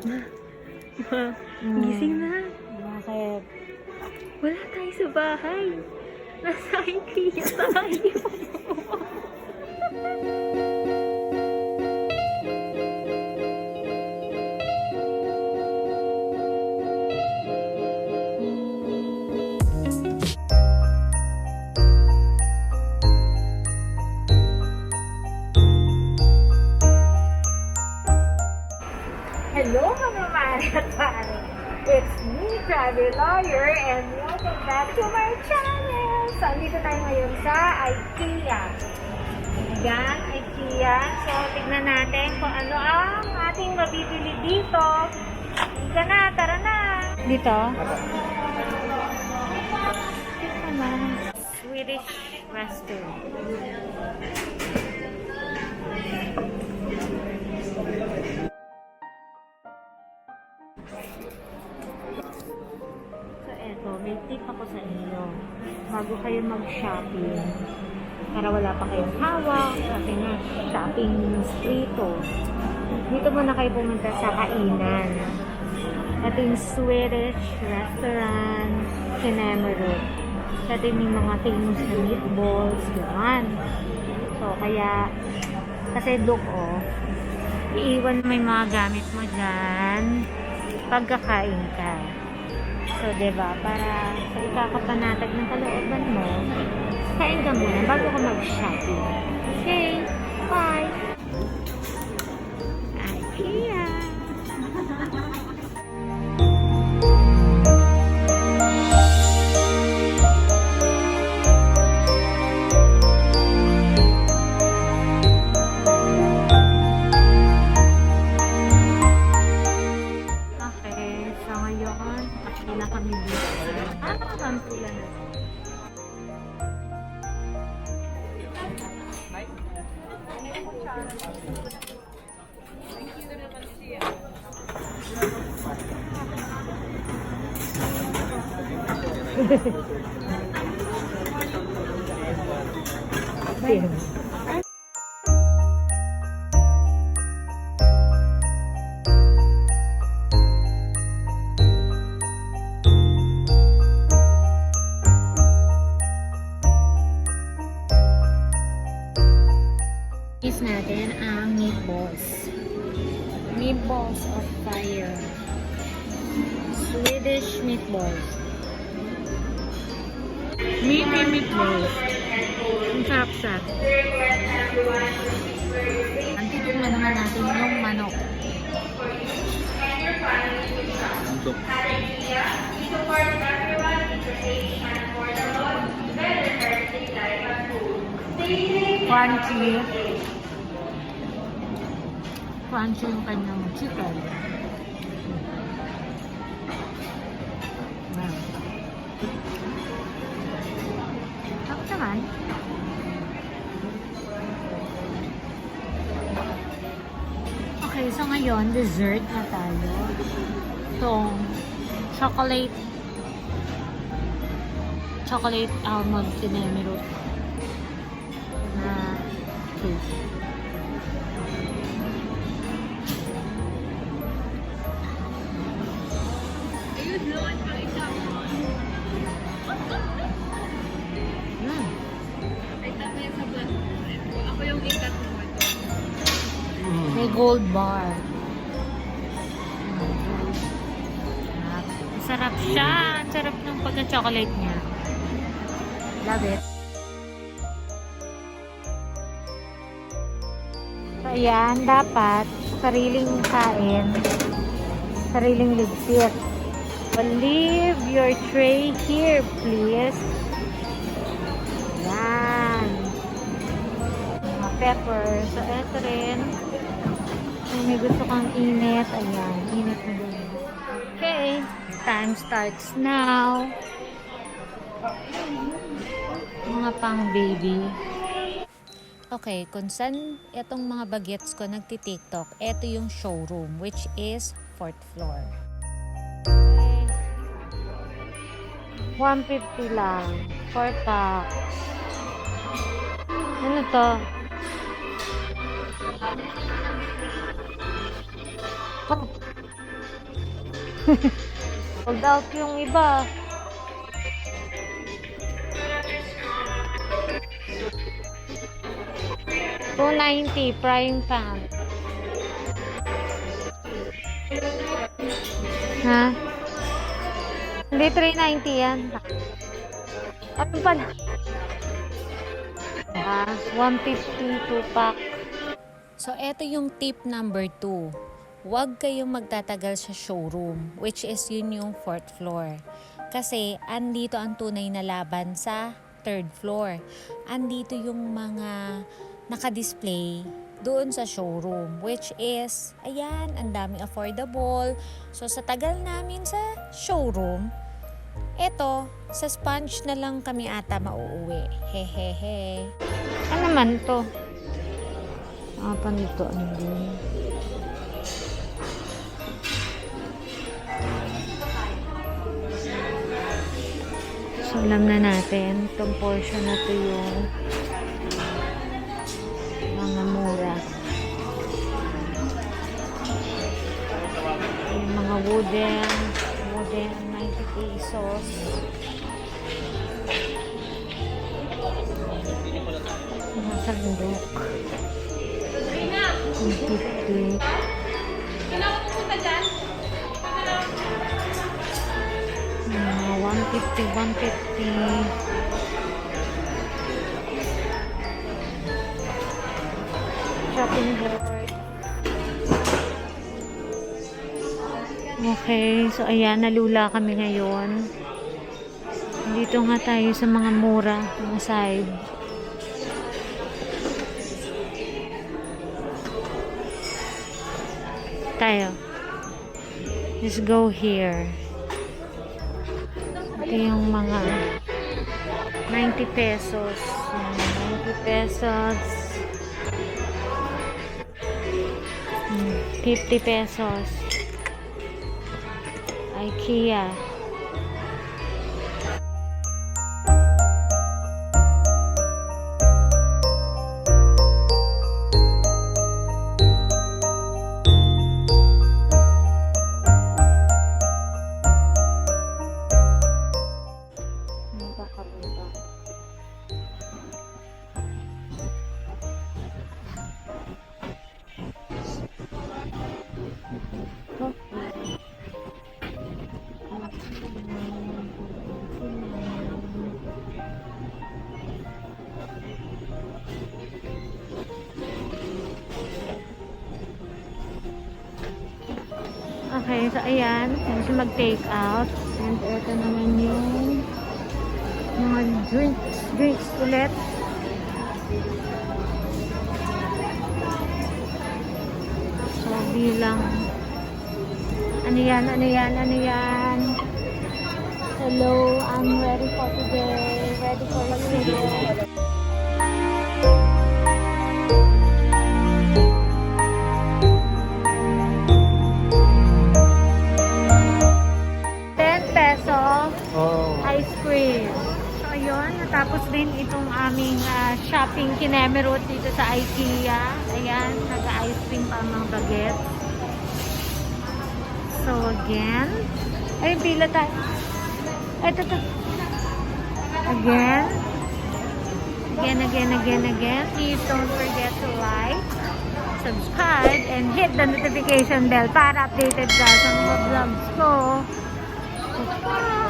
Gising na. Bakit? Wala tayo sa bahay. Nasa Ikea tayo. Hello mga Mare at Pare! It's me, Traveloier, and welcome back to my channel! So, andito tayo ngayon sa Ikea. Ayan, Ikea. So, tignan natin kung ano ang ating mabibili dito. Ika na, tara na! Dito? Dito na. Swedish restaurant. So, eto, may tip ako sa inyo. Bago kayo mag-shopping, para wala pa kayong hawak, kasi nga, shopping street to. Dito muna kayo pumunta sa kainan. Ito yung Swedish restaurant, Mare. Ito yung mga famous na meatballs, yan. So, kaya, kasi look, oh, iiwan mo yung mga gamit mo dyan pagkakain ka. So, diba, para sa ikakapanatag ng kalooban mo, kain ka muna bago ka mag-shopping. Okay, bye! Ikea! Kami dito. Ang pula na. Is natin ang meatballs. Meatballs of fire. Swedish meatballs. Meaty meatballs. Ang sarap-sarap. Ang titignan naman natin yung manok. Crunchy. Crunchy yung kanyang chicken. Wow. Tapos naman. Okay, so ngayon, dessert na tayo. Itong chocolate almond Mare na cake. May gold bar. Sarap siya. Ang sarap ng pagka-chocolate niya. Love it. So, ayan. Dapat sariling kain, sariling ligpit. Leave your tray here, please. Ayan. Mga pepper. So, eto rin. Kung may gusto kang init, ayan. Init na din. Okay. Time starts now. Mga pang baby. Okay, kung saan itong mga bagets ko nagti-tiktok, ito yung showroom, which is 4th floor. Okay. 150 lang. 4 packs. Ano to? Oh. Sold out yung iba. $290 frying pan. Ha? Hindi, $390 yan. Ano pala? Ha? $150 2-pack. So, eto yung tip number 2. Huwag kayong magtatagal sa showroom, which is yun yung 4th floor. Kasi, andito ang tunay na laban sa 3rd floor. Andito yung mga naka-display doon sa showroom, which is, ayan, ang daming affordable. So, sa tagal namin sa showroom, eto, sa sponge na lang kami ata mauuwi. Hehehe. Ano naman to? Panito, ano din? So, alam na natin, itong portion na to yung mga mura. Yung mga wooden 90 pesos. Mga sandok. 150. Mga 150. Shopping board. Okay, so ayan, nalula kami ngayon. Dito nga tayo sa mga mura, mga side. Tayo. Let's go here. Ito yung mga 90 pesos. 90 pesos. 50 pesos. Ikea. Okay, so ayan, medyo mag-take out. And ito naman yung mga drinks ulit. So, bilang ano yan? Hello, I'm ready for today. Ready for today. Ice cream. So, ayun. Natapos din itong aming shopping kinemerot dito sa Ikea. Ayan. Nag-ice cream pa ang mga baguette. So, again. Ay, pila tayo. Ay, ito. Again. Please don't forget to like, subscribe, and hit the notification bell para updated ka sa mga vlogs ko. Bye!